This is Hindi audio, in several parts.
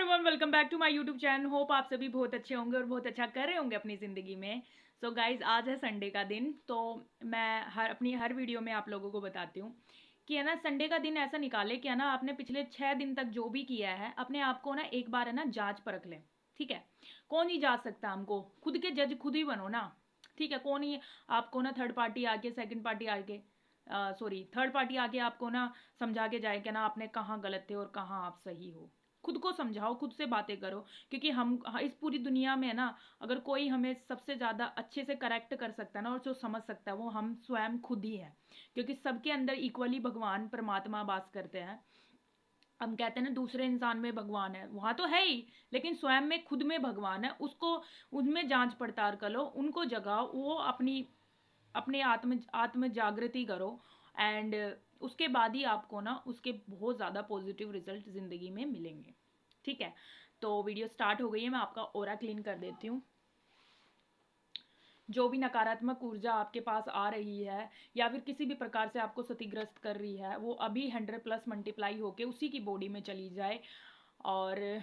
Everyone, welcome back to my YouTube channel. Hope आप सभी बहुत अच्छे होंगे और बहुत अच्छा कर रहे होंगे अपनी ज़िंदगी में। सो गाइज, आज है संडे का दिन। तो मैं अपनी हर वीडियो में आप लोगों को बताती हूँ कि है ना, संडे का दिन ऐसा निकाले कि है ना, आपने पिछले 6 दिन तक जो भी किया है अपने आप को ना एक बार है ना जांच परख लें। ठीक है, कौन ही जांच सकता हमको, खुद के जज खुद ही बनो ना। ठीक है, कौन ही आपको ना थर्ड पार्टी आके, सेकंड पार्टी आके, थर्ड पार्टी आके आपको ना समझा के जाए कि ना आपने कहाँ गलत थे और कहाँ आप सही हो। खुद को समझाओ, खुद से बातें करो। क्योंकि हम इस पूरी दुनिया में है ना, अगर कोई हमें सबसे ज़्यादा अच्छे से करेक्ट कर सकता है ना और जो समझ सकता है, वो हम स्वयं खुद ही है। क्योंकि सबके अंदर इक्वली भगवान परमात्मा वास करते हैं। हम कहते हैं ना दूसरे इंसान में भगवान है, वहाँ तो है ही, लेकिन स्वयं में खुद में भगवान है। उसको उनमें जांच पड़ताल करो, उनको जगाओ, वो अपने आत्म जागृति करो। एंड उसके बाद ही आपको ना उसके बहुत ज़्यादा पॉजिटिव रिजल्ट ज़िंदगी में मिलेंगे। ठीक है, तो वीडियो स्टार्ट हो गई है। मैं आपका ओरा क्लीन कर देती हूँ। जो भी नकारात्मक ऊर्जा आपके पास आ रही है या फिर किसी भी प्रकार से आपको क्षतिग्रस्त कर रही है, वो अभी 100+ मल्टीप्लाई होके उसी की बॉडी में चली जाए और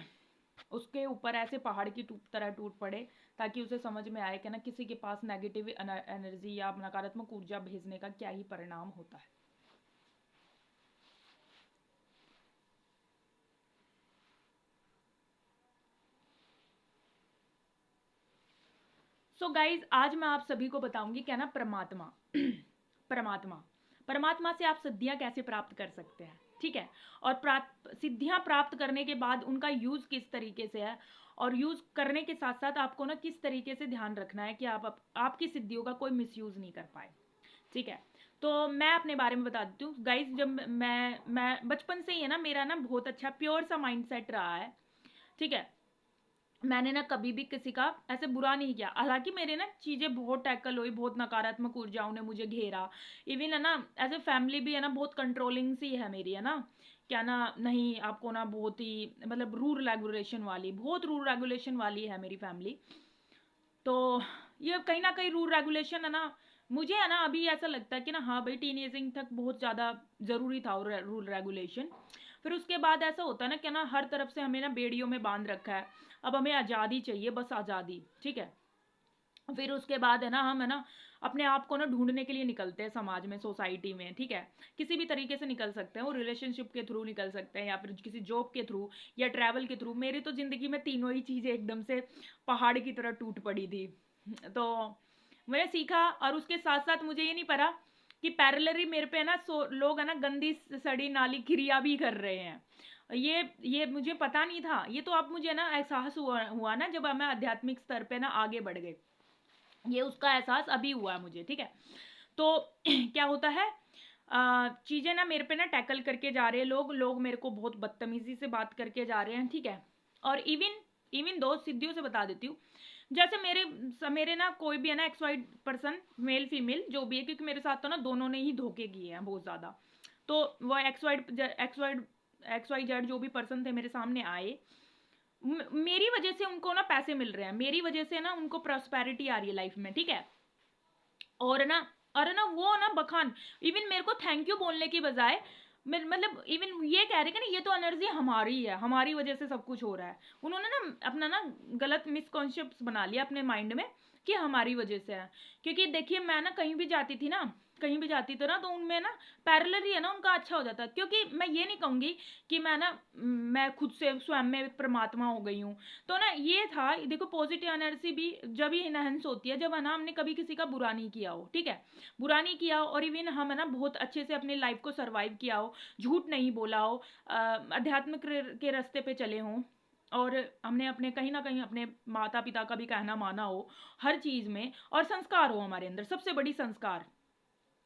उसके ऊपर ऐसे पहाड़ की तरह टूट पड़े, ताकि उसे समझ में आए कि ना किसी के पास नेगेटिव एनर्जी या नकारात्मक ऊर्जा भेजने का क्या ही परिणाम होता है। सो गाइज, आज मैं आप सभी को बताऊंगी क्या ना, परमात्मा परमात्मा परमात्मा से आप सिद्धियां कैसे प्राप्त कर सकते हैं। ठीक है, और सिद्धियां प्राप्त करने के बाद उनका यूज किस तरीके से है, और यूज करने के साथ साथ आपको ना किस तरीके से ध्यान रखना है कि आपकी सिद्धियों का कोई मिसयूज नहीं कर पाए। ठीक है, तो मैं अपने बारे में बता देती हूँ गाइज। जब मैं बचपन से ही है ना, मेरा ना बहुत अच्छा प्योर सा माइंडसेट रहा है। ठीक है, मैंने ना कभी भी किसी का ऐसे बुरा नहीं किया। हालांकि मेरे ना चीज़ें बहुत टैकल हुई, बहुत नकारात्मक ऊर्जाओं ने मुझे घेरा। इवन है ना, ऐसे फैमिली भी है ना बहुत कंट्रोलिंग सी है मेरी, है ना, क्या ना, नहीं आपको ना बहुत ही मतलब रूल रेगुलेशन वाली, बहुत रूल रेगुलेशन वाली है मेरी फैमिली। तो ये कहीं ना कहीं रूल रेगुलेशन है ना, मुझे है ना अभी ऐसा लगता है कि ना हाँ भाई, टीनेजिंग तक बहुत ज़्यादा ज़रूरी था रूल रेगुलेशन। फिर उसके बाद ऐसा होता है ना कि ना हर तरफ से हमें ना बेड़ियों में बांध रखा है। अब हमें आज़ादी चाहिए, बस आज़ादी। ठीक है, फिर उसके बाद है ना, हम है ना अपने आप को ना ढूंढने के लिए निकलते हैं समाज में, सोसाइटी में। ठीक है, किसी भी तरीके से निकल सकते हैं, वो रिलेशनशिप के थ्रू निकल सकते हैं या फिर किसी जॉब के थ्रू या ट्रैवल के थ्रू। मेरी तो ज़िंदगी में तीनों ही चीज़ें एकदम से पहाड़ की तरह टूट पड़ी थी। तो मैंने सीखा, और उसके साथ साथ मुझे ये नहीं पता कि पैरेलली मेरे पे ना लोग है ना गंदी सड़ी नाली क्रिया भी कर रहे हैं। ये मुझे पता नहीं था। ये तो अब मुझे ना एहसास हुआ ना, जब मैं आध्यात्मिक स्तर पे ना आगे बढ़ गए। ये उसका एहसास अभी हुआ है मुझे। ठीक है, तो क्या होता है, चीज़ें ना मेरे पे ना टैकल करके जा रहे हैं लोग मेरे को बहुत बदतमीजी से बात करके जा रहे हैं। ठीक है, और इवन इवन दो सिद्धियों से बता देती हूँ। जैसे मेरे ना कोई भी है ना XY पर्सन, मेल फीमेल जो भी है, क्योंकि मेरे साथ तो ना दोनों ने ही धोखे किए हैं बहुत ज़्यादा। तो वो XY Z जो भी पर्सन थे मेरे सामने आए, मेरी वजह से उनको ना पैसे मिल रहे हैं, मेरी वजह से ना उनको प्रॉस्पेरिटी आ रही है लाइफ में। ठीक है, और ना, और ना वो ना बखान, इवन मेरे को थैंक यू बोलने की बजाय मतलब इवन ये कह रहे कि ना ये तो एनर्जी हमारी है, हमारी वजह से सब कुछ हो रहा है। उन्होंने ना अपना ना गलत मिसकॉन्सेप्ट बना लिया अपने माइंड में कि हमारी वजह से है। क्योंकि देखिए, मैं ना कहीं भी जाती थी ना, कहीं भी जाती थी ना, तो उनमें ना पैरेलली है ना उनका अच्छा हो जाता। क्योंकि मैं ये नहीं कहूँगी कि मैं खुद से स्वयं में एक परमात्मा हो गई हूँ। तो ना ये था, देखो पॉजिटिव एनर्जी भी जब ही इनहेंस होती है जब है ना हमने कभी किसी का बुरा नहीं किया हो। ठीक है, बुरा नहीं किया हो, और इवन हम है ना बहुत अच्छे से अपनी लाइफ को सर्वाइव किया हो, झूठ नहीं बोला हो, अध्यात्म के रास्ते पे चले हों, और हमने अपने कहीं ना कहीं अपने माता पिता का भी कहना माना हो हर चीज़ में, और संस्कार हो हमारे अंदर, सबसे बड़ी संस्कार।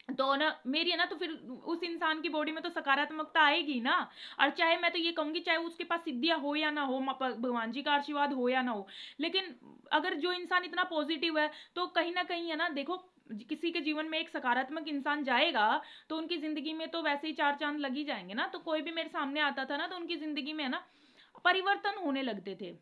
तो ना मेरी है ना, तो फिर उस इंसान की बॉडी में तो सकारात्मकता आएगी ना। और चाहे मैं तो ये कहूँगी, चाहे उसके पास सिद्धियाँ हो या ना हो, भगवान जी का आशीर्वाद हो या ना हो, लेकिन अगर जो इंसान इतना पॉजिटिव है, तो कहीं ना कहीं है ना, देखो किसी के जीवन में एक सकारात्मक इंसान जाएगा तो उनकी ज़िंदगी में तो वैसे ही चार चांद लग ही जाएंगे ना। तो कोई भी मेरे सामने आता था ना, तो उनकी ज़िंदगी में है ना परिवर्तन होने लगते थे।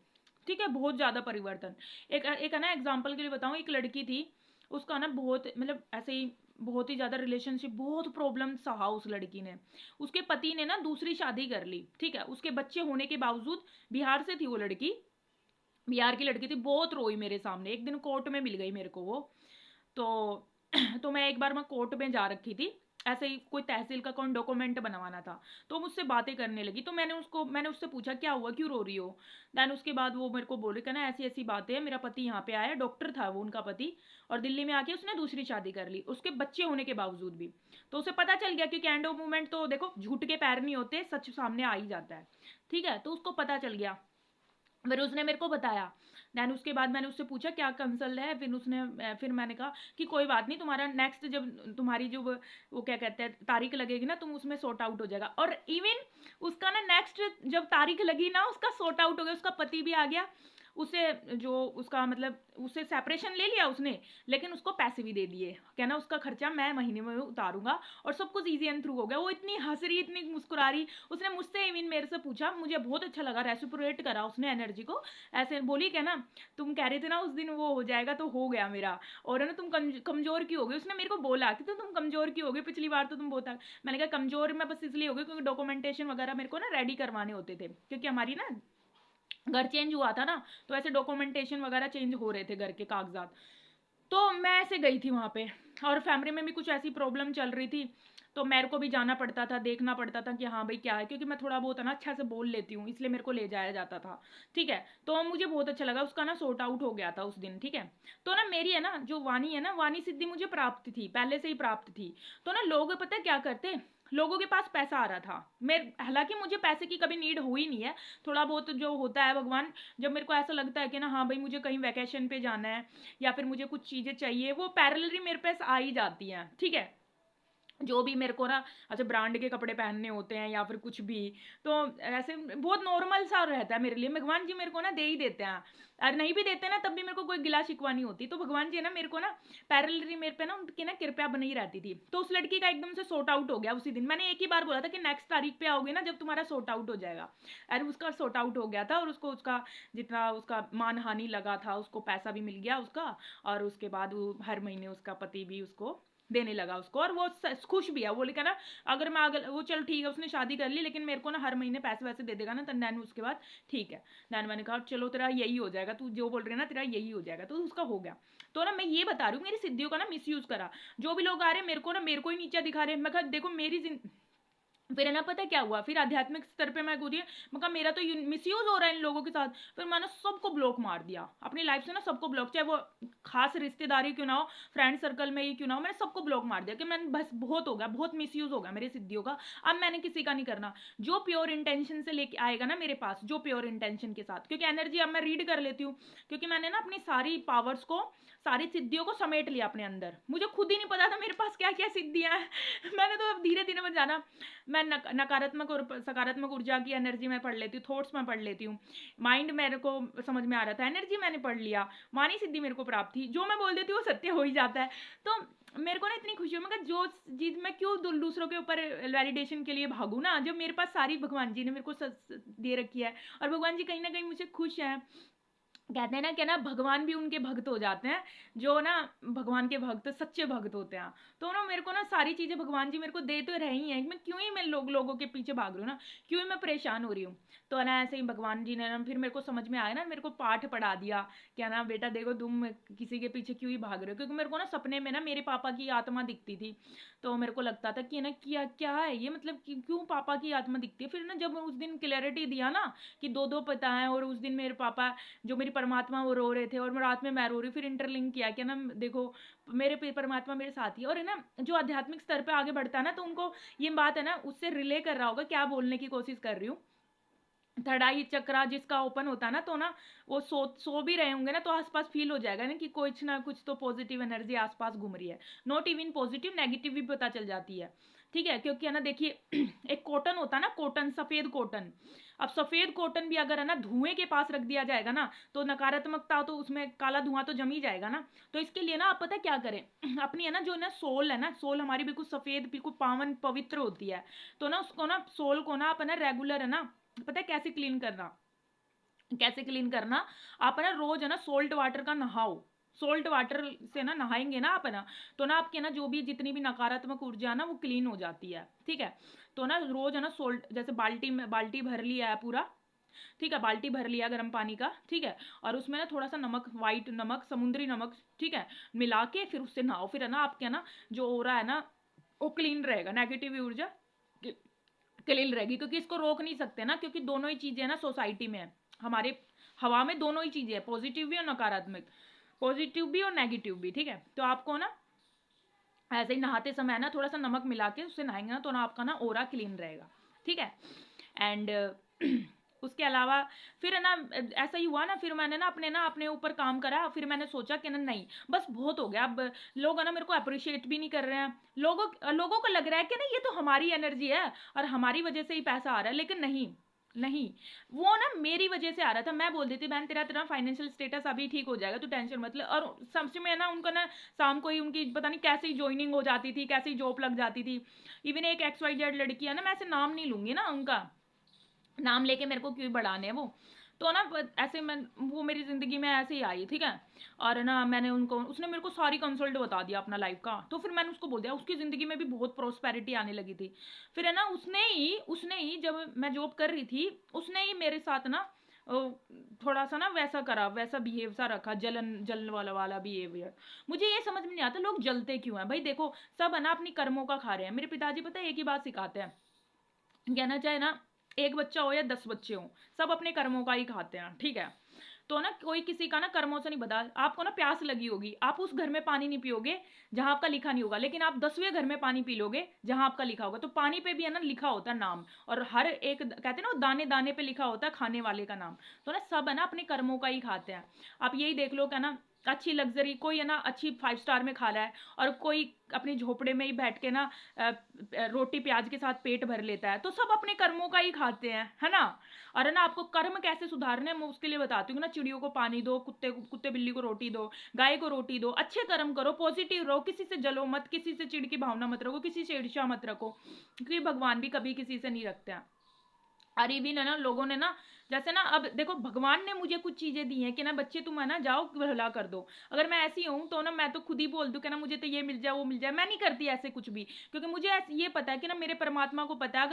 ठीक है, बहुत ज़्यादा परिवर्तन। एक एक है ना, एग्जाम्पल के लिए बताऊँ, एक लड़की थी, उसका ना बहुत मतलब ऐसे ही बहुत ही ज़्यादा रिलेशनशिप, बहुत प्रॉब्लम सहा उस लड़की ने। उसके पति ने ना दूसरी शादी कर ली, ठीक है, उसके बच्चे होने के बावजूद। बिहार से थी वो लड़की, बिहार की लड़की थी, बहुत रोई मेरे सामने। एक दिन कोर्ट में मिल गई मेरे को वो। तो तो मैं एक बार मैं कोर्ट में जा रखी थी, ऐसे ही कोई तहसील का कौन डॉक्यूमेंट बनवाना था। तो मुझसे बातें करने लगी, तो मैंने उससे पूछा क्या हुआ, क्यों रो रही हो। दैन उसके बाद वो मेरे को बोले कि ना ऐसी ऐसी बातें है, मेरा पति यहाँ पे आया, डॉक्टर था वो उनका पति, और दिल्ली में आके उसने दूसरी शादी कर ली उसके बच्चे होने के बावजूद भी। तो उसे पता चल गया, क्योंकि एंड ऑफ मोमेंट तो देखो झूठ के पैर नहीं होते, सच सामने आ ही जाता है, ठीक है। तो उसको पता चल गया, फिर उसने मेरे को बताया। दैन उसके बाद मैंने उससे पूछा क्या कंसल्ट है, फिर मैंने कहा कि कोई बात नहीं, तुम्हारा नेक्स्ट जब तुम्हारी जो वो क्या कहते हैं तारीख लगेगी ना, तुम उसमें सॉर्ट आउट हो जाएगा। और इवन उसका ना नेक्स्ट जब तारीख लगी ना, उसका सॉर्ट आउट हो गया, उसका पति भी आ गया। उसे जो उसका मतलब उससे सेपरेशन ले लिया उसने, लेकिन उसको पैसे भी दे दिए, कहना उसका खर्चा मैं महीने में उतारूंगा, और सब कुछ ईजी एंड थ्रू हो गया। वो इतनी हंस रही, इतनी मुस्कुरा रही। उसने मुझसे इवन मेरे से पूछा, मुझे बहुत अच्छा लगा, रेसिप्रोकेट करा उसने एनर्जी को। ऐसे बोली क्या ना, तुम कह रहे थे ना उस दिन वो हो जाएगा, तो हो गया मेरा। और है ना तुम कमजोर क्यों हो गई, उसने मेरे को बोला कि तो तुम कमजोर क्यों हो गई, पिछली बार तो तुम बहुत। मैंने कहा कमजोर मैं बस इसलिए हो गई क्योंकि डॉक्यूमेंटेशन वगैरह मेरे को ना रेडी करवाने होते थे, क्योंकि हमारी ना घर चेंज हुआ था ना, तो ऐसे डॉक्यूमेंटेशन वगैरह चेंज हो रहे थे घर के कागजात। तो मैं ऐसे गई थी वहाँ पे, और फैमिली में भी कुछ ऐसी प्रॉब्लम चल रही थी, तो मेरे को भी जाना पड़ता था, देखना पड़ता था कि हाँ भाई क्या है, क्योंकि मैं थोड़ा बहुत है ना अच्छा से बोल लेती हूँ, इसलिए मेरे को ले जाया जाता था, ठीक है। तो मुझे बहुत अच्छा लगा, उसका ना सॉर्ट आउट हो गया था उस दिन, ठीक है। तो ना मेरी है ना जो वाणी है ना, वाणी सिद्धि मुझे प्राप्त थी, पहले से ही प्राप्त थी। तो ना लोग पता है क्या करते, लोगों के पास पैसा आ रहा था। मेरे हालांकि मुझे पैसे की कभी नीड हुई नहीं है, थोड़ा बहुत जो होता है भगवान, जब मेरे को ऐसा लगता है कि ना हाँ भाई मुझे कहीं वैकेशन पे जाना है, या फिर मुझे कुछ चीज़ें चाहिए, वो पैरेलली मेरे पास आ ही जाती हैं, ठीक है। जो भी मेरे को ना अच्छा ब्रांड के कपड़े पहनने होते हैं या फिर कुछ भी, तो ऐसे बहुत नॉर्मल सा रहता है मेरे लिए, भगवान जी मेरे को ना दे ही देते हैं। और नहीं भी देते ना तब भी मेरे को कोई गिला शिकवा नहीं होती, तो भगवान जी है ना मेरे को ना पैरेलली मेरे पे ना उनकी ना कृपया बनी रहती थी। तो उस लड़की का एकदम से सॉर्ट आउट हो गया उसी दिन। मैंने एक ही बार बोला था कि नेक्स्ट तारीख पे आओगे ना जब तुम्हारा सॉर्ट आउट हो जाएगा। अरे उसका सॉर्ट आउट हो गया था, और उसको उसका जितना उसका मान हानि लगा था उसको पैसा भी मिल गया उसका। और उसके बाद वो हर महीने उसका पति भी उसको देने लगा उसको, और वो खुश भी है। वो लिखा ना अगर मैं अगर वो चल ठीक है उसने शादी कर ली, लेकिन मेरे को ना हर महीने पैसे वैसे दे देगा ना, तो दैन उसके बाद ठीक है। दैन मैंने कहा चलो तेरा यही हो जाएगा, तू जो बोल रही है ना तेरा यही हो जाएगा, तो उसका हो गया। तो ना मैं ये बता रही हूँ मेरी सिद्धियों का ना मिसयूज करा। जो भी लोग आ रहे हैं मेरे को ही नीचा दिखा रहे हैं। मैं कहा देखो मेरी फिर है ना पता क्या हुआ, फिर आध्यात्मिक स्तर पे मैं कूदी, मैं कहा मेरा तो मिसयूज हो रहा है इन लोगों के साथ। फिर मैंने सबको ब्लॉक मार दिया अपनी लाइफ से ना, सबको ब्लॉक, चाहे वो खास रिश्तेदारी क्यों ना हो, फ्रेंड सर्कल में ही क्यों ना हो, मैंने सबको ब्लॉक मार दिया कि मैंने बस बहुत हो गया, बहुत मिसयूज हो गया मेरी सिद्धियों का। अब मैंने किसी का नहीं करना। जो प्योर इंटेंशन से लेके आएगा ना मेरे पास, जो प्योर इंटेंशन के साथ, क्योंकि एनर्जी अब मैं रीड कर लेती हूँ, क्योंकि मैंने ना अपनी सारी पावर्स को, सारी सिद्धियों को समेट लिया अपने अंदर। मुझे खुद ही नहीं पता था मेरे पास क्या क्या सिद्धियां हैं मैंने तो अब धीरे धीरे में जाना। मैं नकारात्मक और सकारात्मक ऊर्जा की एनर्जी मैं पढ़ लेती हूँ, थॉट्स मैं पढ़ लेती हूँ, माइंड मेरे को समझ में आ रहा था, एनर्जी मैंने पढ़ लिया, वाणी सिद्धि मेरे को प्राप्त थी, जो मैं बोल देती हूँ वो सत्य हो ही जाता है। तो मेरे को ना इतनी खुशी हो, मैं जो चीज़ मैं क्यों दूसरों के ऊपर वैलिडेशन के लिए भागूँ ना, जब मेरे पास सारी भगवान जी ने मेरे को दे रखी है। और भगवान जी कहीं ना कहीं मुझे खुश हैं। कहते हैं ना कि ना भगवान भी उनके भक्त हो जाते हैं जो ना भगवान के भक्त सच्चे भक्त होते हैं। तो ना मेरे को ना सारी चीज़ें भगवान जी मेरे को दे तो रही हैं, मैं क्यों ही मैं लोगों के पीछे भाग रही हूँ ना, क्यों ही मैं परेशान हो रही हूँ। तो ना ऐसे ही भगवान जी ने ना फिर मेरे को समझ में आया ना, मेरे को पाठ पढ़ा दिया, क्या ना बेटा देखो तुम किसी के पीछे क्यों ही भाग रहे हो। क्योंकि मेरे को ना सपने में ना मेरे पापा की आत्मा दिखती थी, तो मेरे को लगता था कि ना क्या क्या है ये, मतलब क्यों पापा की आत्मा दिखती है। फिर ना जब उस दिन क्लैरिटी दिया ना कि दो दो पिता हैं, और उस दिन मेरे पापा जो मेरी परमात्मा वो रो रहे थे, और रात में मैं रो रही, फिर इंटरलिंक किया कि ना देखो मेरे परमात्मा मेरे साथ ही। और है ना जो आध्यात्मिक स्तर पे आगे बढ़ता है ना, तो उनको ये बात है ना उससे रिले कर रहा होगा क्या बोलने की कोशिश कर रही हूँ। थर्ड आई चक्रा जिसका ओपन होता है ना, तो ना वो सो भी रहे होंगे ना, तो आसपास फील हो जाएगा ना कि कुछ ना कुछ तो पॉजिटिव एनर्जी आसपास घूम रही है। नॉट इवन पॉजिटिव, नेगेटिव भी पता चल जाती है, ठीक है। क्योंकि है ना देखिए एक कॉटन होता है ना, कॉटन, सफेद कॉटन। अब सफेद कॉटन भी अगर है ना धुएं के पास रख दिया जाएगा ना, तो नकारात्मकता तो उसमें काला धुआं तो जम ही जाएगा ना। तो इसके लिए ना आप पता क्या करें अपनी है ना जो ना सोल है ना, सोल हमारी बिल्कुल सफेद बिल्कुल पावन पवित्र होती है। तो ना उसको ना सोल को ना अपना रेगुलर है ना, पता है कैसे क्लीन करना, कैसे क्लीन करना, आप ना रोज है ना सोल्ट वाटर का नहाओ, सोल्ट वाटर से ना नहाएंगे ना आप है ना, तो ना आपके ना जो भी जितनी भी नकारात्मक ऊर्जा है ना वो क्लीन हो जाती है, ठीक है। तो ना रोज है ना सोल्ट, जैसे बाल्टी भर लिया है पूरा, ठीक है, बाल्टी भर लिया गर्म पानी का, ठीक है, और उसमें ना थोड़ा सा नमक, वाइट नमक, समुद्री नमक, ठीक है, मिला के फिर उससे नहाओ, फिर है ना आपके ना जो ओरा है ना वो क्लीन रहेगा, नेगेटिव ऊर्जा क्लीन रहेगी, क्योंकि इसको रोक नहीं सकते ना, क्योंकि दोनों ही चीजें ना सोसाइटी में है, हमारे हवा में दोनों ही चीजें है, पॉजिटिव भी और नकारात्मक, पॉजिटिव भी और नेगेटिव भी, ठीक है। तो आपको ना ऐसे ही नहाते समय ना थोड़ा सा नमक मिला के उससे नहाएंगे ना, तो ना आपका ना ओरा क्लीन रहेगा, ठीक है। एंड उसके अलावा फिर है ना ऐसा ही हुआ ना, फिर मैंने ना अपने ऊपर काम करा, फिर मैंने सोचा कि ना नहीं बस बहुत हो गया, अब लोग है ना मेरे को अप्रिशिएट भी नहीं कर रहे हैं, लोगों को लग रहा है कि ना ये तो हमारी एनर्जी है और हमारी वजह से ही पैसा आ रहा है, लेकिन नहीं, नहीं, वो ना मेरी वजह से आ रहा था। मैं बोल देती बहन तेरा तेरा फाइनेंशियल स्टेटस अभी ठीक हो जाएगा, तू टेंशन मत ले, और सबसे में ना उनका ना शाम को ही उनकी पता नहीं कैसे ही ज्वाइनिंग हो जाती थी, कैसे ही जॉब लग जाती थी। इवन एक XYZ लड़की है ना, मैं ऐसे नाम नहीं लूंगी ना, उनका नाम लेके मेरे को क्यों बढ़ाने हैं वो, तो ना ऐसे मैं, वो मेरी ज़िंदगी में ऐसे ही आई, ठीक है। और ना मैंने उनको, उसने मेरे को सारी कंसल्ट बता दिया अपना लाइफ का, तो फिर मैंने उसको बोल दिया, उसकी ज़िंदगी में भी बहुत प्रोस्पेरिटी आने लगी थी। फिर है ना उसने ही जब मैं जॉब कर रही थी, उसने ही मेरे साथ ना थोड़ा सा ना वैसा करा, वैसा बिहेव सा रखा, जलन वाला बिहेवियर। मुझे ये समझ में नहीं आता लोग जलते क्यों हैं भाई। देखो सब है ना अपनी कर्मों का खा रहे हैं। मेरे पिताजी पता है एक ही बात सिखाते हैं, कहना चाहे ना एक बच्चा हो या 10 बच्चे हो, सब अपने कर्मों का ही खाते हैं, ठीक है। तो ना कोई किसी का ना कर्मों से नहीं बता। आपको ना प्यास लगी होगी, आप उस घर में पानी नहीं पियोगे जहां आपका लिखा नहीं होगा, लेकिन आप 10वें घर में पानी पी लोगे जहां आपका लिखा होगा। तो पानी पे भी है ना लिखा होता है नाम, और हर एक कहते हैं ना दाने दाने पे लिखा होता है खाने वाले का नाम। तो ना सब है ना अपने कर्मों का ही खाते हैं। आप यही देख लो क्या ना, अच्छी लग्जरी कोई है ना अच्छी 5 स्टार में खा रहा है, और कोई अपनी झोपड़े में ही बैठ के ना रोटी प्याज के साथ पेट भर लेता है। तो सब अपने कर्मों का ही खाते हैं, है ना। और है ना आपको कर्म कैसे सुधारने मैं उसके लिए बताती हूँ ना, चिड़ियों को पानी दो, कुत्ते बिल्ली को रोटी दो, गाय को रोटी दो, अच्छे कर्म करो, पॉजिटिव रहो, किसी से जलो मत, किसी से चिड़ की भावना मत रखो, किसी से ईर्ष्या मत रखो, क्योंकि भगवान भी कभी किसी से नहीं रखते हैं। और इवन है ना लोगों ने ना, जैसे ना अब देखो भगवान ने मुझे कुछ चीजें दी हैं कि ना बच्चे तुम है ना जाओ भला कर दो। अगर मैं ऐसी हूँ तो ना मैं तो खुद ही बोल दूँ कि ना मुझे तो ये मिल जाए वो मिल जाए, मैं नहीं करती ऐसे कुछ भी, क्योंकि मुझे ये पता है कि ना मेरे परमात्मा को पता है,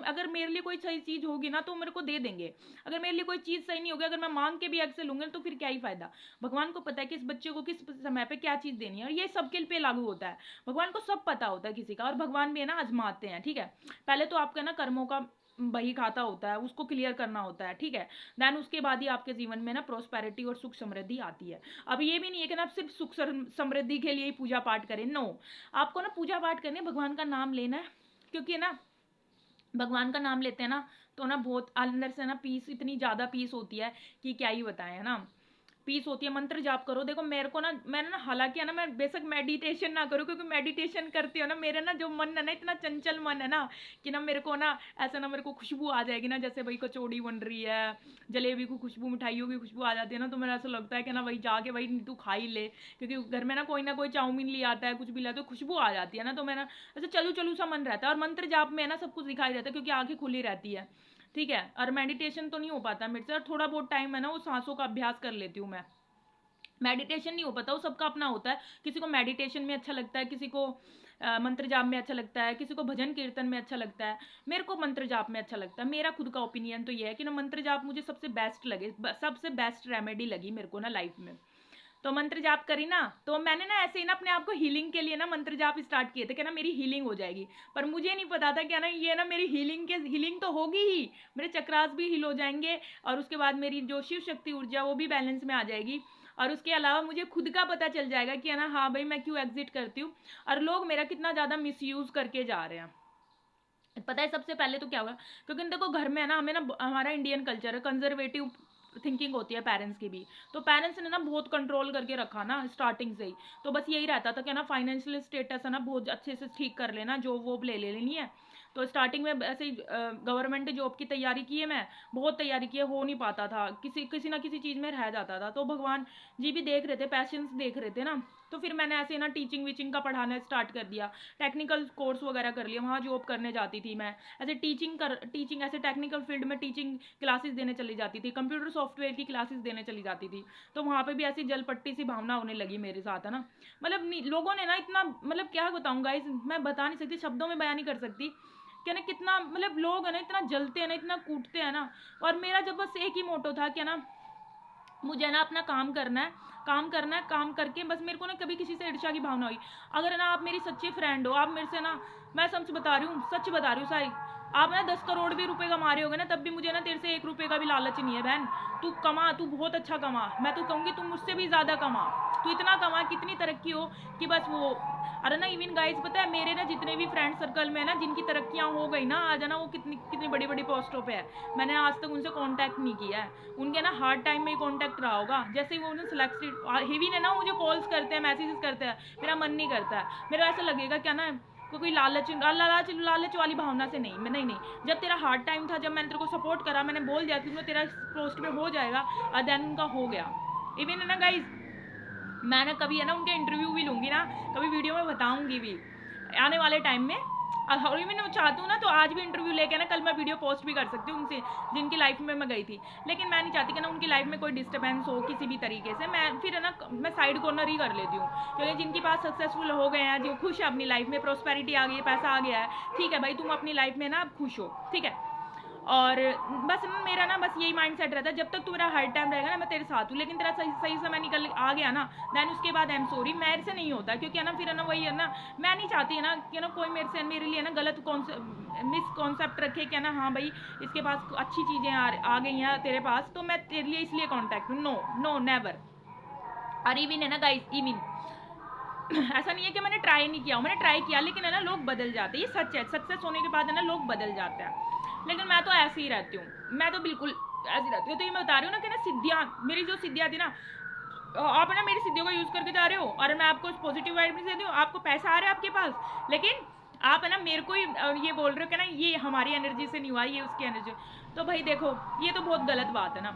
अगर मेरे लिए कोई सही चीज होगी ना तो मेरे को दे देंगे। अगर मेरे लिए कोई चीज सही नहीं होगी, अगर मैं मांग के भी अग से लूंगी तो फिर क्या ही फायदा। भगवान को पता है कि इस बच्चे को किस समय पे क्या चीज देनी है, और ये सबके पे लागू होता है। भगवान को सब पता होता है किसी का, और भगवान भी है ना आजमाते हैं, ठीक है। पहले तो आपका ना कर्मों का बही खाता होता है, उसको क्लियर करना होता है, ठीक है। देन उसके बाद ही आपके जीवन में ना प्रोस्पेरिटी और सुख समृद्धि आती है। अब ये भी नहीं है कि ना आप सिर्फ सुख समृद्धि के लिए ही पूजा पाठ करें, नो। आपको ना पूजा पाठ करने भगवान का नाम लेना है, क्योंकि ना भगवान का नाम लेते हैं ना तो ना बहुत अंदर से ना पीस, इतनी ज्यादा पीस होती है कि क्या ही बताएं, है ना। पीस होती है। मंत्र जाप करो। देखो मेरे को ना, मैंने ना हालांकि है ना मैं बेशक मेडिटेशन ना करूँ, क्योंकि मेडिटेशन करती हो ना मेरे ना जो मन है ना इतना चंचल मन है ना कि ना मेरे को ना ऐसा ना मेरे को खुशबू आ जाएगी ना, जैसे भाई कचौड़ी बन रही है, जलेबी की खुशबू, मिठाइयों की खुशबू आ जाती है ना, तो मेरा ऐसा लगता है कि ना भाई जाके भाई तू खा ही ले, क्योंकि घर में ना कोई चाउमीन ले आता है, कुछ भी लाता है, तो खुशबू आ जाती है ना, तो मेरा ऐसे चलू चलू सा मन रहता है। और मंत्र जाप में ना सब कुछ दिखाई देता है, क्योंकि आंखें खुली रहती है, ठीक है। और मेडिटेशन तो नहीं हो पाता मेरे से, और थोड़ा बहुत टाइम है ना वो सांसों का अभ्यास कर लेती हूँ मैं। मेडिटेशन नहीं हो पाता, वो सबका अपना होता है। किसी को मेडिटेशन में अच्छा लगता है, किसी को मंत्र जाप में अच्छा लगता है, किसी को भजन कीर्तन में अच्छा लगता है। मेरे को मंत्र जाप में अच्छा लगता है। मेरा खुद का ओपिनियन तो ये है कि ना मंत्र जाप मुझे सबसे बेस्ट लगे, सबसे बेस्ट रेमेडी लगी मेरे को ना लाइफ में। तो मंत्र जाप करी ना, तो मैंने ना ऐसे ही ना अपने आप को हीलिंग के लिए ना मंत्र जाप स्टार्ट किए थे कि ना मेरी हीलिंग हो जाएगी। पर मुझे नहीं पता था कि ना ये ना मेरी हीलिंग तो होगी ही, मेरे चक्रास भी हील हो जाएंगे, और उसके बाद मेरी जो शिव शक्ति ऊर्जा वो भी बैलेंस में आ जाएगी। और उसके अलावा मुझे खुद का पता चल जाएगा कि है ना हाँ भाई मैं क्यों एग्जिट करती हूँ, और लोग मेरा कितना ज़्यादा मिसयूज़ करके जा रहे हैं। पता है सबसे पहले तो क्या होगा, क्योंकि देखो घर में है ना, हमें ना हमारा इंडियन कल्चर है, कंजर्वेटिव थिंकिंग होती है पेरेंट्स की भी। तो पेरेंट्स ने ना बहुत कंट्रोल करके रखा ना स्टार्टिंग से ही। तो बस यही रहता था कि ना फाइनेंशियल स्टेटस है ना बहुत अच्छे से ठीक कर लेना, जॉब वॉब ले लेनी है। तो स्टार्टिंग में ऐसे ही गवर्नमेंट जॉब की तैयारी की है, मैं बहुत तैयारी की है, हो नहीं पाता था, किसी ना किसी चीज़ में रह जाता था। तो भगवान जी भी देख रहे थे, पैशंस देख रहे थे ना, तो फिर मैंने ऐसे ना टीचिंग वीचिंग का पढ़ाना स्टार्ट कर दिया, टेक्निकल कोर्स वगैरह कर लिया, वहाँ जॉब करने जाती थी मैं, ऐसे टीचिंग ऐसे टेक्निकल फील्ड में टीचिंग क्लासेस देने चली जाती थी, कंप्यूटर सॉफ्टवेयर की क्लासेस देने चली जाती थी। तो वहाँ पे भी ऐसी जलपट्टी सी भावना होने लगी मेरे साथ, है ना। मतलब लोगों ने ना इतना, मतलब क्या बताऊँ गाइस, मैं बता नहीं सकती, शब्दों में बयान नहीं कर सकती कि ना कितना, मतलब लोग है ना इतना जलते हैं ना, इतना कूटते हैं ना। और मेरा जब बस एक ही मोटो था कि ना मुझे ना अपना काम करना है, काम करना है, काम करके बस मेरे को ना कभी किसी से ईर्ष्या की भावना हुई। अगर ना आप मेरी सच्ची फ्रेंड हो, आप मेरे से ना, मैं सच बता रही हूँ, सच बता रही हूँ सारी, आप ना 10 करोड़ भी रुपए कमा रहे होगे ना, तब भी मुझे ना तेरे से 1 रुपए का भी लालच नहीं है बहन। तू कमा, तू बहुत अच्छा कमा, मैं तो कहूँगी तू मुझसे भी ज़्यादा कमा, तू इतना कमा, कितनी तरक्की हो कि बस वो। अरे ना इवन गाइस पता है, मेरे ना जितने भी फ्रेंड सर्कल में ना जिनकी तरक्कियाँ हो गई ना, आज ना वो कितनी कितनी बड़ी बड़ी पोस्टों पे है, मैंने आज तक उनसे कांटेक्ट नहीं किया है। उनके ना हार्ड टाइम में ही कांटेक्ट रहा होगा, जैसे ही वो उन्हें सिलेक्टेड हेवी ने ना मुझे कॉल्स करते हैं, मैसेजेस करते हैं, मेरा मन नहीं करता है, मेरा ऐसा लगेगा क्या ना कोई लालच वाली भावना से नहीं, मैं नहीं। जब तेरा हार्ड टाइम था, जब मैंने तेरे को सपोर्ट करा, मैंने बोल दिया कि उसमें तेरा पोस्ट पे हो जाएगा, और देन उनका हो गया। इवन है ना गाइज, मैं ना कभी है ना उनके इंटरव्यू भी लूँगी ना, कभी वीडियो में बताऊँगी भी आने वाले टाइम में। और मैं चाहती हूँ ना तो आज भी इंटरव्यू लेके ना कल मैं वीडियो पोस्ट भी कर सकती हूँ उनसे, जिनकी लाइफ में मैं गई थी। लेकिन मैं नहीं चाहती कि ना उनकी लाइफ में कोई डिस्टर्बेंस हो किसी भी तरीके से, मैं फिर है ना मैं साइड कॉर्नर ही कर लेती हूँ। क्योंकि जिनके पास सक्सेसफुल हो गए हैं, जो खुश है अपनी लाइफ में, प्रोस्पेरिटी आ गई है, पैसा आ गया है, ठीक है भाई, तुम अपनी लाइफ में ना अब खुश हो, ठीक है। और बस मेरा ना बस यही माइंड सेट रहता है, जब तक तू मेरा हर टाइम रहेगा ना मैं तेरे साथ हूँ, लेकिन तेरा सही सही समय निकल आ गया ना, देन उसके बाद आई एम सॉरी, मेरे से नहीं होता। क्योंकि है ना फिर है ना वही है ना, मैं नहीं चाहती है ना कि ना कोई मेरे लिए ना गलत मिसकॉन्सेप्ट रखे कि ना हाँ भाई इसके पास अच्छी चीज़ें आ गई हैं तेरे पास, तो मैं तेरे लिए इसलिए कॉन्टैक्ट हूँ। No no never. और इविन है ना गाइस, इविन ऐसा नहीं है कि मैंने ट्राई नहीं किया, मैंने ट्राई किया, लेकिन है ना लोग बदल जाते हैं, ये सच है, सक्सेस होने के बाद है ना लोग बदल जाते हैं। लेकिन मैं तो ऐसे ही रहती हूँ, मैं तो बिल्कुल ऐसी रहती हूँ। तो ये मैं बता रही हूँ ना कि ना सिद्धियाँ, मेरी जो सिद्धियाँ थी ना, आप ना मेरी सिद्धियों का यूज़ करके जा रहे हो, और मैं आपको पॉजिटिव वाइब्स देती हूँ, आपको पैसा आ रहा है आपके पास, लेकिन आप है ना मेरे को ही ये बोल रहे हो कि ना ये हमारी एनर्जी से नहीं हुआ, ये उसकी एनर्जी। तो भाई देखो, ये तो बहुत गलत बात है ना।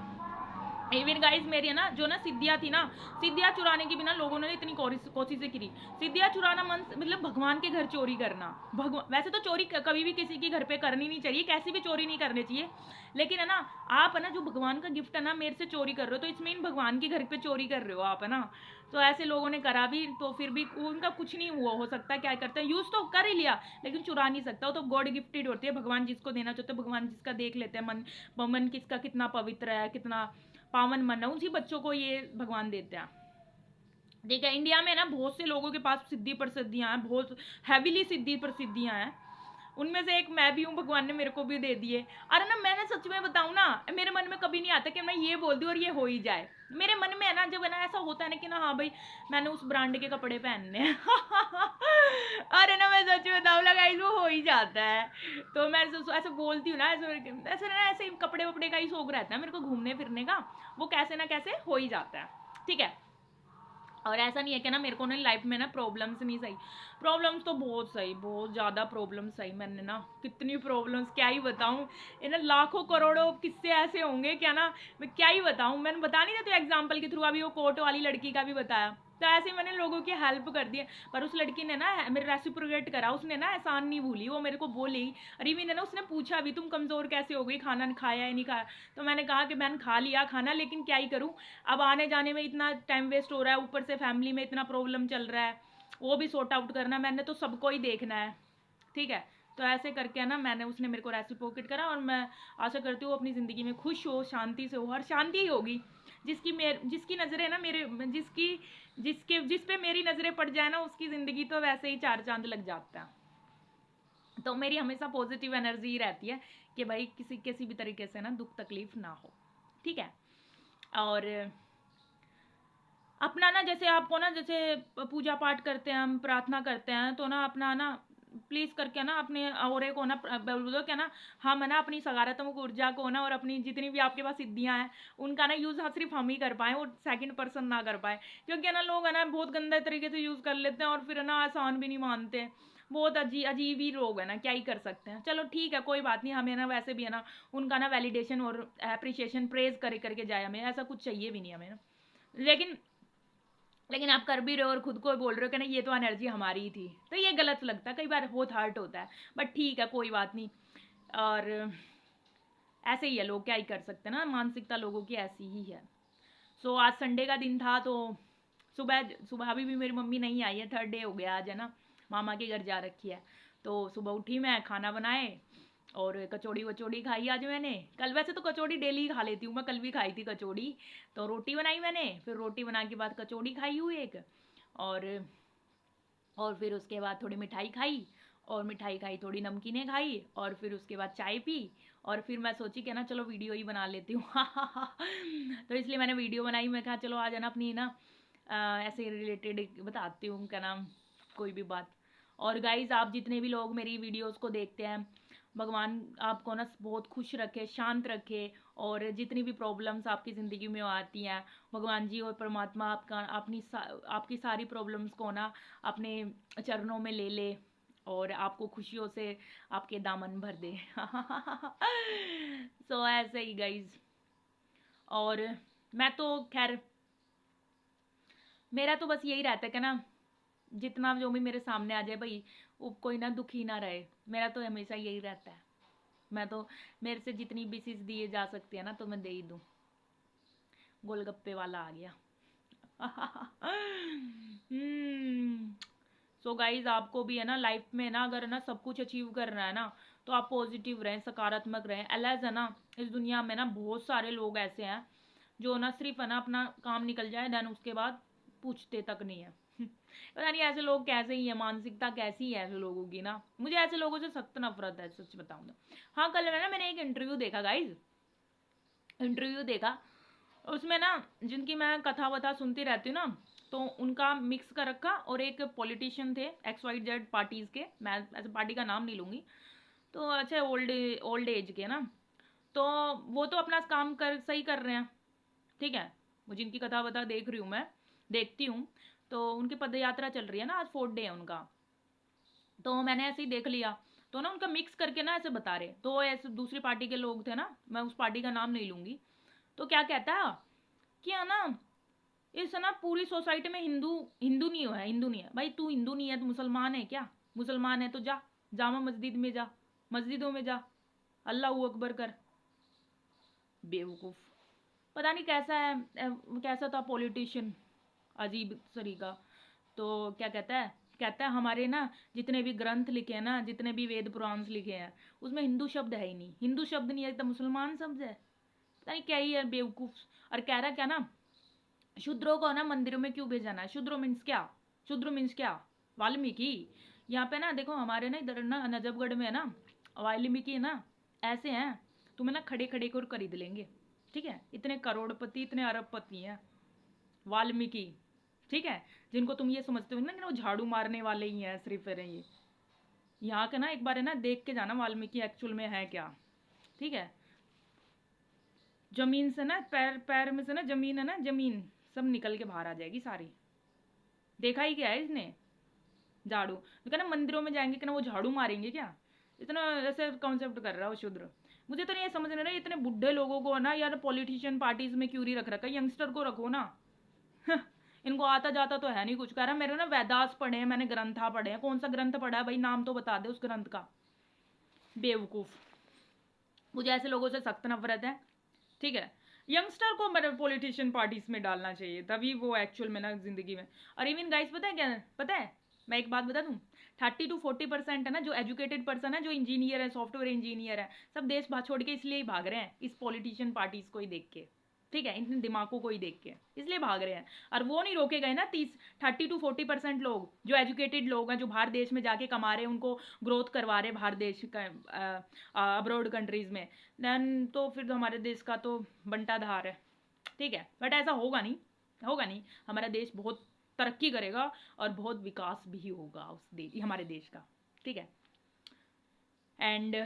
इवन गाइस मेरी है ना जो ना सिद्धियाँ थी ना, सिद्धियाँ चुराने की भी ना लोगों ने इतनी कोशिशें करी। सिद्धियाँ चुराना मन मतलब भगवान के घर चोरी करना, भगवान वैसे तो चोरी कभी भी किसी के घर पे करनी नहीं चाहिए, कैसी भी चोरी नहीं करनी चाहिए। लेकिन है ना आप है ना जो भगवान का गिफ्ट है ना मेरे से चोरी कर रहे हो, तो इसमें इन भगवान के घर पे चोरी कर रहे हो आप, है ना। तो ऐसे लोगों ने करा भी, तो फिर भी उनका कुछ नहीं हुआ, हो सकता है क्या करते हैं, यूज तो कर ही लिया, लेकिन चुरा नहीं सकता। वो तो गॉड गिफ्टेड होती है, भगवान जिसको देना चाहते हैं, भगवान जिसका देख लेते हैं मन, मन किसका कितना पवित्र है, कितना पावन मन है, उसी बच्चों को ये भगवान देते हैं। ठीक है, इंडिया में ना बहुत से लोगों के पास सिद्धि प्रसिद्धियां हैं, बहुत हैविली सिद्धि प्रसिद्धियां हैं, उनमें से एक मैं भी हूँ, भगवान ने मेरे को भी दे दिए। अरे ना मैंने सच में बताऊँ ना, मेरे मन में कभी नहीं आता कि मैं ये बोल दूँ और ये हो ही जाए। मेरे मन में है ना जब है ना ऐसा होता है ना कि ना हाँ भाई मैंने उस ब्रांड के कपड़े पहनने हैं अरे ना मैं सच बताऊँ लगा वो हो ही जाता है। तो मैं ऐसे बोलती हूँ ना, ऐसे ना ऐसे कपड़े वपड़े का ही शौक रहता है मेरे को, घूमने फिरने का, वो कैसे ना कैसे हो ही जाता है, ठीक है। और ऐसा नहीं है कि ना मेरे को ना लाइफ में ना प्रॉब्लम्स नहीं सही, प्रॉब्लम्स तो बहुत सही, बहुत ज़्यादा प्रॉब्लम्स सही, मैंने ना कितनी प्रॉब्लम्स क्या ही बताऊँ। ये ना लाखों करोड़ों किस्से ऐसे होंगे क्या ना, मैं क्या ही बताऊँ। मैंने बता नहीं था तो एग्जाम्पल के थ्रू अभी वो कोर्ट वाली लड़की का भी बताया, तो ऐसे मैंने लोगों की हेल्प कर दी है। पर उस लड़की ने ना मेरे रेसिप्रोकेट करा, उसने ना एहसान नहीं भूली, वो मेरे को बोली। अरे भी ने ना उसने पूछा भी तुम कमज़ोर कैसे हो गई, खाना खाया या नहीं खाया। तो मैंने कहा कि मैंने खा लिया खाना, लेकिन क्या ही करूँ, अब आने जाने में इतना टाइम वेस्ट हो रहा है, ऊपर से फैमिली में इतना प्रॉब्लम चल रहा है, वो भी सॉर्ट आउट करना, मैंने तो सबको ही देखना है, ठीक है। तो ऐसे करके ना मैंने, उसने मेरे को रेसिप्रोकेट करा, और मैं आशा करती हूँ अपनी ज़िंदगी में खुश हो, शांति से हो, हर शांति ही होगी। जिसकी नज़रें ना मेरे जिस पे मेरी नज़रें पड़ जाए ना, उसकी ज़िंदगी तो वैसे ही चार चांद लग जाता है। तो मेरी हमेशा पॉजिटिव एनर्जी ही रहती है कि भाई किसी भी तरीके से ना दुख तकलीफ ना हो, ठीक है। और अपना ना जैसे आपको ना जैसे पूजा पाठ करते हैं हम, प्रार्थना करते हैं, तो ना अपना ना प्लीज़ करके ना अपने ऑरे को ना बोल दो क्या ना, हम है ना अपनी सकारात्मक ऊर्जा को ना, और अपनी जितनी भी आपके पास सिद्धियां हैं उनका ना यूज़ हाँ सिर्फ हम ही कर पाएँ, और सेकंड पर्सन ना कर पाए। क्योंकि ना लोग है ना बहुत गंदे तरीके से यूज़ कर लेते हैं, और फिर ना आसान भी नहीं मानते, बहुत अजीब ही लोग है ना, क्या ही कर सकते हैं। चलो ठीक है, कोई बात नहीं, हमें ना वैसे भी है ना उनका ना वैलिडेशन और अप्रिशिएशन प्रेज करके जाए, हमें ऐसा कुछ चाहिए भी नहीं हमें ना। लेकिन लेकिन आप कर भी रहे हो और खुद को बोल रहे हो कि ना ये तो एनर्जी हमारी ही थी, तो ये गलत लगता है, कई बार बहुत हर्ट होता है, बट ठीक है कोई बात नहीं। और ऐसे ही है, लोग क्या ही कर सकते हैं ना, मानसिकता लोगों की ऐसी ही है। सो आज संडे का दिन था, तो सुबह सुबह अभी भी मेरी मम्मी नहीं आई है, थर्ड डे हो गया आज, है ना, मामा के घर जा रखी है। तो सुबह उठी मैं, खाना बनाए और कचौड़ी वचौड़ी खाई आज मैंने। कल वैसे तो कचौड़ी डेली खा लेती हूँ मैं, कल भी खाई थी कचौड़ी। तो रोटी बनाई मैंने, फिर रोटी बना के बाद कचौड़ी खाई हूँ एक, और फिर उसके बाद थोड़ी मिठाई खाई, और मिठाई खाई, थोड़ी नमकीनें खाई, और फिर उसके बाद चाय पी। और फिर मैं सोची कि ना चलो वीडियो ही बना लेती हूँ तो इसलिए मैंने वीडियो बनाई, मैं कहा चलो आज है ना अपनी ना ऐसे रिलेटेड बताती हूँ क्या नाम, कोई भी बात। और गाइज आप जितने भी लोग मेरी वीडियोस को देखते हैं, भगवान आपको ना बहुत खुश रखे, शांत रखे, और जितनी भी प्रॉब्लम्स आपकी ज़िंदगी में आती हैं, भगवान जी और परमात्मा आपका आपकी सारी प्रॉब्लम्स को ना अपने चरणों में ले ले, और आपको खुशियों से आपके दामन भर दे सो ऐसे ही गाइज। और मैं तो खैर, मेरा तो बस यही रहता है कि ना जितना जो भी मेरे सामने आ जाए भाई, वो कोई ना दुखी ना रहे, मेरा तो हमेशा यही रहता है। मैं तो, मेरे से जितनी भी चीज़ दिए जा सकती है ना तो मैं दे ही दूँ। गोलगप्पे वाला आ गया सो गाइज आपको भी है ना लाइफ में ना, अगर ना सब कुछ अचीव करना है ना, तो आप पॉजिटिव रहें, सकारात्मक रहें। एलएज है ना, इस दुनिया में ना बहुत सारे लोग ऐसे हैं जो ना सिर्फ है ना अपना काम निकल जाए, देन उसके बाद पूछते तक नहीं है पता नहीं ऐसे लोग कैसे ही है, मानसिकता कैसी है ऐसे लोगों की ना, मुझे ऐसे लोगों से सख्त नफरत है सच बताऊं तो। हाँ कल मैंने एक इंटरव्यू देखा गाइज, इंटरव्यू देखा, उसमें ना जिनकी मैं कथा वथा सुनती रहती हूँ ना, तो उनका मिक्स कर रखा, और एक पॉलिटिशियन थे XYZ पार्टीज के, मैं ऐसे पार्टी का नाम नहीं लूँगी, तो अच्छा ओल्ड एज के ना, तो वो तो अपना काम कर सही कर रहे हैं, ठीक है, वो जिनकी कथा वथा देख रही हूँ मैं, देखती हूँ, तो उनकी पद यात्रा चल रही है ना, आज 4th डे है उनका, तो मैंने ऐसे ही देख लिया, तो ना उनका मिक्स करके ना ऐसे बता रहे, तो ऐसे दूसरी पार्टी के लोग थे ना, मैं उस पार्टी का नाम नहीं लूँगी, तो क्या कहता है कि है ना, इस ना पूरी सोसाइटी में हिंदू हिंदू नहीं है, हिंदू नहीं है, भाई तू हिंदू नहीं है तो मुसलमान है क्या? मुसलमान है तो जा जामा मस्जिद में जा, मस्जिदों में जा, अल्लाह अकबर कर। बेवकूफ़, पता नहीं कैसा है, कैसा था पॉलिटिशियन, अजीब सरीका। तो क्या कहता है हमारे ना जितने भी ग्रंथ लिखे हैं ना, जितने भी वेद पुराण लिखे हैं, उसमें हिंदू शब्द है ही नहीं, हिंदू शब्द नहीं है तो मुसलमान शब्द है, पता नहीं क्या ही है बेवकूफ़। और कह रहा क्या ना, शूद्रों को ना मंदिरों में क्यों भेजाना है, शूद्रो मीन्स क्या, शूद्र मीन्स क्या, वाल्मीकि। यहाँ पे ना देखो हमारे ना इधर ना नजफगढ़ में है ना, वाल्मीकि है ना, ऐसे हैं, तुम्हें ना खड़े खड़े कर खरीद लेंगे, ठीक है, इतने करोड़पति इतने अरबपति हैं वाल्मीकि, ठीक है, जिनको तुम ये समझते हो ना कि वो झाड़ू मारने वाले ही हैं सिर्फ है ये, यहाँ के ना एक बार है ना देख के जाना वाल्मीकि एक्चुअल में है क्या, ठीक है। जमीन से ना पैर पैर में से ना जमीन है ना, जमीन सब निकल के बाहर आ जाएगी सारी, देखा ही क्या है इसने, झाड़ू तो ना मंदिरों में जाएंगे कि ना वो झाड़ू मारेंगे क्या, इतना ऐसे कॉन्सेप्ट कर रहा है वो शूद्र। मुझे तो नहीं ये समझ नहीं रहा, इतने बुढ़े लोगों को ना यार पॉलिटिशियन पार्टीज में क्यों नहीं रख रखा, यंगस्टर को रखो ना इनको आता जाता तो है नहीं कुछ, कह रहा मेरे ना वेदास पढ़े हैं मैंने, ग्रंथा पढ़े हैं, कौन सा ग्रंथ पढ़ा है भाई, नाम तो बता दे उस ग्रंथ का, बेवकूफ। मुझे ऐसे लोगों से सख्त नफरत है, ठीक है। यंगस्टर को मतलब पॉलिटिशियन पार्टीज में डालना चाहिए, तभी वो एक्चुअल में ना जिंदगी में। और इवन गाइस पता है क्या, पता है, मैं एक बात बता दूं, 30 to 40% है ना जो एजुकेटेड पर्सन है, जो इंजीनियर है, सॉफ्टवेयर इंजीनियर है, सब देश छोड़ के इसलिए ही भाग रहे हैं, इस पॉलिटिशियन पार्टीज को ही देख के, ठीक है, इन दिमागों को ही देख के इसलिए भाग रहे हैं। और वो नहीं रोके गए ना 30 to 40% लोग, जो एजुकेटेड लोग हैं, जो बाहर देश में जाके कमा रहे हैं, उनको ग्रोथ करवा रहे बाहर देश का, अब्रॉड कंट्रीज में, देन तो फिर हमारे देश का तो बंटाधार है, ठीक है। बट ऐसा होगा नहीं, होगा नहीं, हमारा देश बहुत तरक्की करेगा और बहुत विकास भी होगा उस हमारे देश का, ठीक है। एंड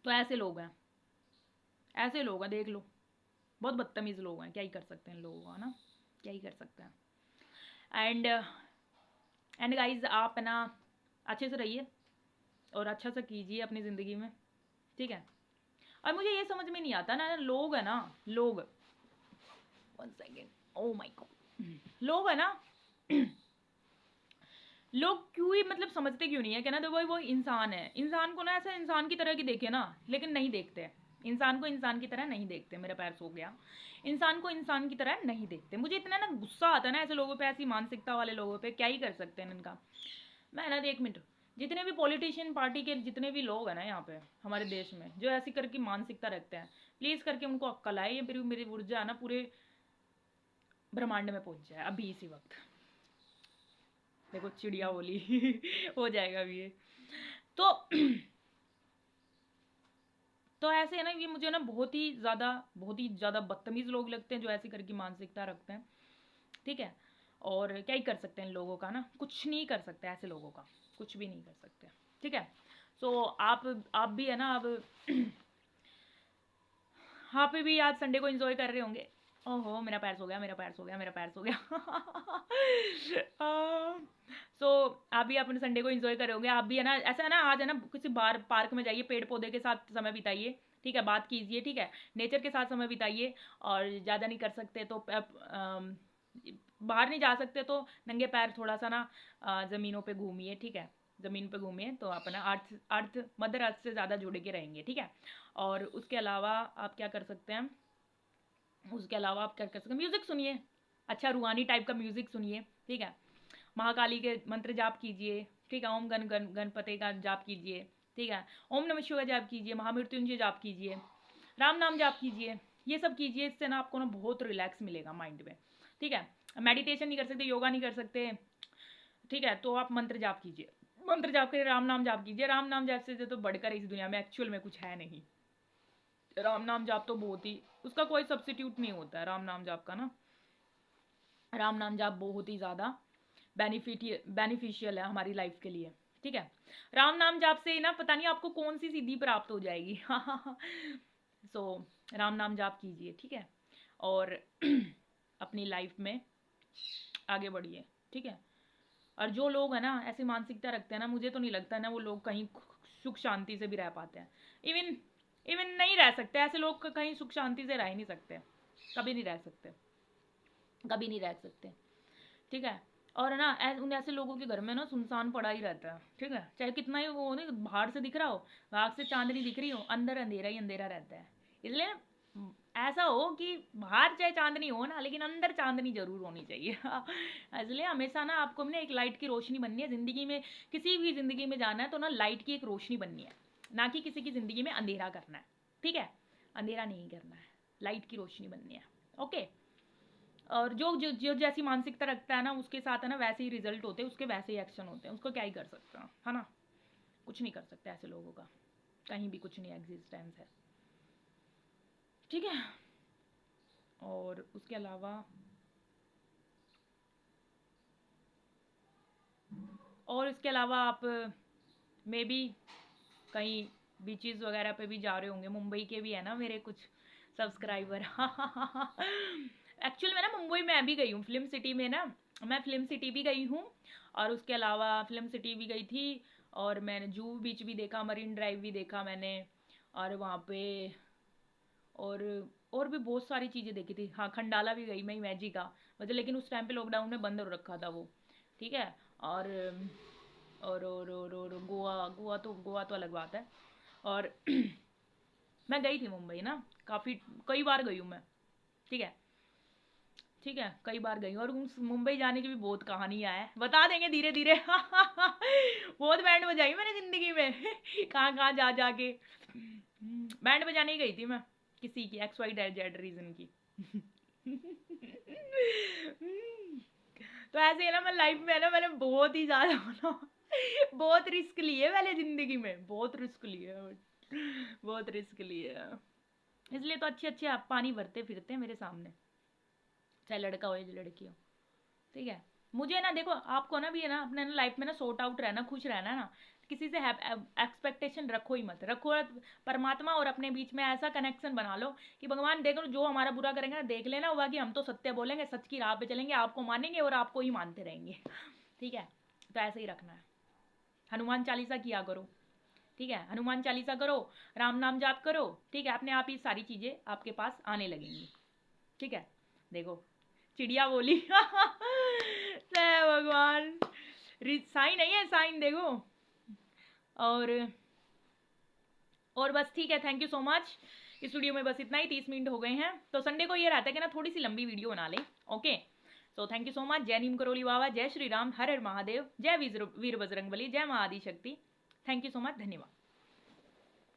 तो ऐसे लोग हैं, ऐसे लोग हैं, देख लो, बहुत बदतमीज लोग हैं, क्या ही कर सकते हैं लोगों का ना, क्या ही कर सकते हैं। एंड गाइज आप ना अच्छे से रहिए और अच्छा सा कीजिए अपनी ज़िंदगी में, ठीक है। और मुझे ये समझ में नहीं आता ना, लोग है ना, लोग, 1 सेकेंड, ओ माय गॉड, लोग है ना लोग क्यों ही मतलब समझते क्यों नहीं है, कहना तो भाई वो इंसान है, इंसान को ना ऐसा इंसान की तरह की देखे ना, लेकिन नहीं देखते, इंसान को इंसान की तरह नहीं देखते। मेरा पैर सो गया। इंसान को इंसान की तरह नहीं देखते। मुझे इतना ना गुस्सा आता है ना ऐसे लोगों पे, ऐसी मानसिकता वाले लोगों पे, क्या ही कर सकते हैं इनका। मैं ना 1 मिनट, जितने भी पॉलिटिशियन पार्टी के जितने भी लोग हैं ना यहाँ पे हमारे देश में जो ऐसी करके मानसिकता रखते हैं, प्लीज़ करके उनको अक्ल आए, ये मेरी ऊर्जा है ना पूरे ब्रह्मांड में पहुंच जाए अभी इसी वक्त। देखो चिड़िया बोली हो जाएगा अभी ये तो तो ऐसे है ना, ये मुझे ना बहुत ही ज़्यादा बदतमीज़ लोग लगते हैं जो ऐसी करके मानसिकता रखते हैं। ठीक है, और क्या ही कर सकते हैं इन लोगों का ना, कुछ नहीं कर सकते ऐसे लोगों का, कुछ भी नहीं कर सकते। ठीक है, सो आप भी है ना अब हाँ पे भी आज संडे को एंजॉय कर रहे होंगे। ओहो मेरा पैर सो गया, मेरा पैर सो गया, मेरा पैर सो गया सो आप भी अपने संडे को एंजॉय कर रहे होंगे। आप भी है ना, ऐसा है ना, आज है ना किसी बार पार्क में जाइए, पेड़ पौधे के साथ समय बिताइए। ठीक है, बात कीजिए। ठीक है, नेचर के साथ समय बिताइए। और ज़्यादा नहीं कर सकते तो बाहर नहीं जा सकते तो नंगे पैर थोड़ा सा ना ज़मीनों पे घूमिए। ठीक है, ज़मीन पे घूमिए तो अपना अर्थ अर्थ मदर अर्थ से ज़्यादा जुड़ के रहेंगे। ठीक है, और उसके अलावा आप क्या कर सकते हैं, म्यूज़िक सुनिए, अच्छा रूहानी टाइप का म्यूज़िक सुनिए। ठीक है, महाकाली के मंत्र जाप कीजिए। ठीक है, ओम गण गण गणपति का जाप कीजिए। ठीक है, ओम नमः शिवाय जाप कीजिए, महामृत्युंजय जाप कीजिए, राम नाम जाप कीजिए। ये सब कीजिए, इससे ना आपको ना बहुत रिलैक्स मिलेगा माइंड में। ठीक है, मेडिटेशन नहीं कर सकते, योगा नहीं कर सकते, ठीक है, तो आप मंत्र जाप कीजिए, मंत्र जाप करिए, राम नाम जाप कीजिए। राम नाम जाप से तो बढ़कर इस दुनिया में एक्चुअल में कुछ है नहीं। राम नाम जाप तो बहुत ही, उसका कोई सब्सिट्यूट नहीं होता है राम नाम जाप का ना। राम नाम जाप बहुत ही ज़्यादा बेनिफिशियल है हमारी लाइफ के लिए। ठीक है, राम नाम जाप से ना पता नहीं आपको कौन सी सिद्धि प्राप्त हो जाएगी सो राम नाम जाप कीजिए। ठीक है, और अपनी लाइफ में आगे बढ़िए। ठीक है, और जो लोग है ना ऐसी मानसिकता रखते हैं ना, मुझे तो नहीं लगता ना वो लोग कहीं सुख शांति से भी रह पाते हैं। इवन इवन नहीं रह सकते ऐसे लोग, कहीं सुख शांति से रह ही नहीं सकते, कभी नहीं रह सकते, कभी नहीं रह सकते। ठीक है, और ना उन ऐसे लोगों के घर में ना सुनसान पड़ा ही रहता है। ठीक है, चाहे कितना ही वो ना बाहर से दिख रहा हो, बाहर से चांदनी दिख रही हो, अंदर अंधेरा ही अंधेरा रहता है। इसलिए ऐसा हो कि बाहर चाहे चांदनी हो ना, लेकिन अंदर चांदनी जरूर होनी चाहिए इसलिए हमेशा ना आपको ना एक लाइट की रोशनी बननी है जिंदगी में। किसी भी जिंदगी में जाना है तो ना लाइट की एक रोशनी बननी है, ना कि किसी की जिंदगी में अंधेरा करना है। ठीक है, अंधेरा नहीं करना है, लाइट की रोशनी बननी है। ओके, और जो जो जो जैसी मानसिकता रखता है ना उसके साथ है ना वैसे ही रिजल्ट होते हैं, उसके वैसे ही एक्शन होते हैं, उसको क्या ही कर सकते हैं, है ना। कुछ नहीं कर सकते ऐसे लोगों का, कहीं भी कुछ नहीं एग्जिस्टेंस है। ठीक है, और उसके अलावा आप मे बी कहीं बीचेस वगैरह पे भी जा रहे होंगे। मुंबई के भी है ना मेरे कुछ सब्सक्राइबर एक्चुअल में ना मुंबई मैं भी गई हूँ, फिल्म सिटी में ना, मैं फिल्म सिटी भी गई हूँ, और उसके अलावा फिल्म सिटी भी गई थी, और मैंने जूहू बीच भी देखा, मरीन ड्राइव भी देखा मैंने, और वहाँ पे और और भी बहुत सारी चीज़ें देखी थी। हाँ, खंडाला भी गई मैं, मैजिक का मतलब, लेकिन उस टाइम पे लॉकडाउन में बंद हो रखा था वो। ठीक है, और और गोवा तो अलग बात है। और मैं गई थी मुंबई ना, काफ़ी कई बार गई हूँ मैं। ठीक है, ठीक है, कई बार गई हूँ, और उस मुंबई जाने की भी बहुत कहानियाँ हैं, बता देंगे धीरे धीरे बहुत बैंड बजाई मैंने ज़िंदगी में कहाँ कहाँ जा जा के बैंड बजाने ही गई थी मैं, किसी की एक्स वाई जेड रीज़न की तो ऐसे है ना, मैं लाइफ में है ना मैंने बहुत ही ज़्यादा ना बहुत रिस्क लिए मैंने ज़िंदगी में, बहुत रिस्क लिए, बहुत रिस्क लिए। इसलिए तो अच्छे अच्छे आप पानी भरते फिरते हैं मेरे सामने, चाहे लड़का हो या लड़की हो। ठीक है, मुझे ना देखो, आपको ना भी है ना अपने ना लाइफ में ना सॉर्ट आउट रहना, खुश रहना है ना, किसी से एक्सपेक्टेशन रखो ही मत, रखो परमात्मा और अपने बीच में ऐसा कनेक्शन बना लो कि भगवान देखो जो हमारा बुरा करेंगे ना देख लेना, हुआ कि हम तो सत्य बोलेंगे, सच की राह पे चलेंगे, आपको मानेंगे और आपको ही मानते रहेंगे ठीक है, तो ऐसे ही रखना है। हनुमान चालीसा किया करो। ठीक है, हनुमान चालीसा करो, राम नाम जाप करो। ठीक है, अपने आप ही सारी चीज़ें आपके पास आने लगेंगी। ठीक है, देखो चिड़िया बोली जय भगवान। साइन नहीं है, साइन देखो। और बस ठीक है, थैंक यू सो मच। इस वीडियो में बस इतना ही, 30 मिनट हो गए हैं। तो संडे को ये रहता है कि ना थोड़ी सी लंबी वीडियो बना लें। Okay, so thank you so much. जय नीम करोली बाबा, जय श्री राम, हर हर महादेव, जय वीर बजरंगबली, जय माँ आदि शक्ति। थैंक यू सो मच, धन्यवाद।